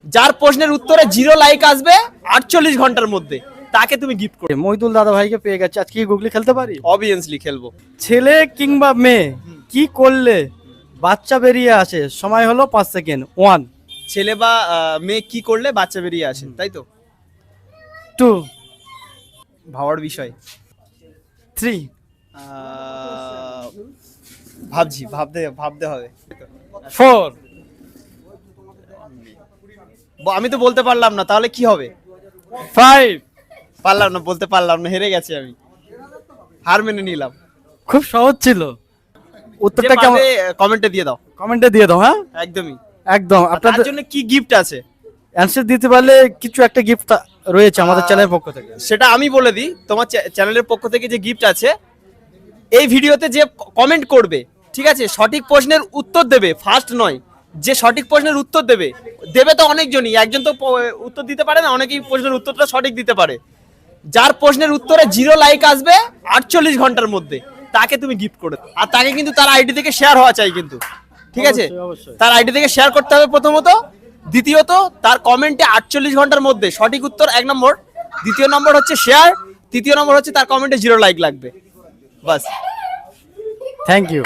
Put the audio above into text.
যার প্রশ্নের উত্তরে 0 লাইক আসবে 48 ঘন্টার মধ্যে, তাকে তুমি গিফট করবে। মইদুল দাদা ভাইকে পেয়ে গেছে, আজকে কি গুগলি খেলতে পারি? অবভিয়াসলি খেলবো। ছেলে কিংবা মেয়ে কি করলে বাচ্চা বেরিয়ে আসে? সময় হলো 5 সেকেন্ড। 1, ছেলে বা মেয়ে কি করলে বাচ্চা বেরিয়ে আসে, তাই তো? 2, ভাবার বিষয়। 3, ভাবছি, ভাবতে হবে। 4, আমি তো বলতে পারলাম না, তাহলে কি হবে? 5। পারলাম না, বলতে পারলাম না, হেরে গেছি আমি, হার মেনে নিলাম। খুব সহজ ছিল। উত্তরটা কেমন? কমেন্টে দিয়ে দাও। কমেন্টে দিয়ে দাও। হ্যাঁ, একদমই। একদম। তার আপনাদের জন্য কি গিফট আছে অ্যানসার দিতে পারলে কিছু একটা গিফট রয়েছে আমাদের চ্যানেলের পক্ষ থেকে। সেটা আমি বলে দিই। তোমার চ্যানেলের পক্ষ থেকে যে গিফট আছে, এই ভিডিওতে যে কমেন্ট করবে, ঠিক আছে, সঠিক প্রশ্নের উত্তর দেবে, ফার্স্ট নয়, যে সঠিক প্রশ্নের উত্তর দেবে তো অনেকজনই, একজন তো উত্তর দিতে পারে না, অনেকেই প্রশ্নের উত্তরটা সঠিক দিতে পারে। যার প্রশ্নের উত্তরে 0 লাইক আসবে 48 ঘন্টার মধ্যে, তাকে তুমি গিফট করে দাও। আর তাকে কিন্তু তার আইডি থেকে শেয়ার হওয়া চাই কিন্তু, ঠিক আছে? অবশ্যই, অবশ্যই। তার আইডি থেকে শেয়ার করতে হবে প্রথমত। দ্বিতীয়ত, তার কমেন্টে 48 ঘন্টার মধ্যে সঠিক উত্তর 1 নম্বর। দ্বিতীয় নম্বর হচ্ছে শেয়ার। তৃতীয় নম্বর হচ্ছে তার কমেন্টে 0 লাইক লাগবে। বাস। Thank you.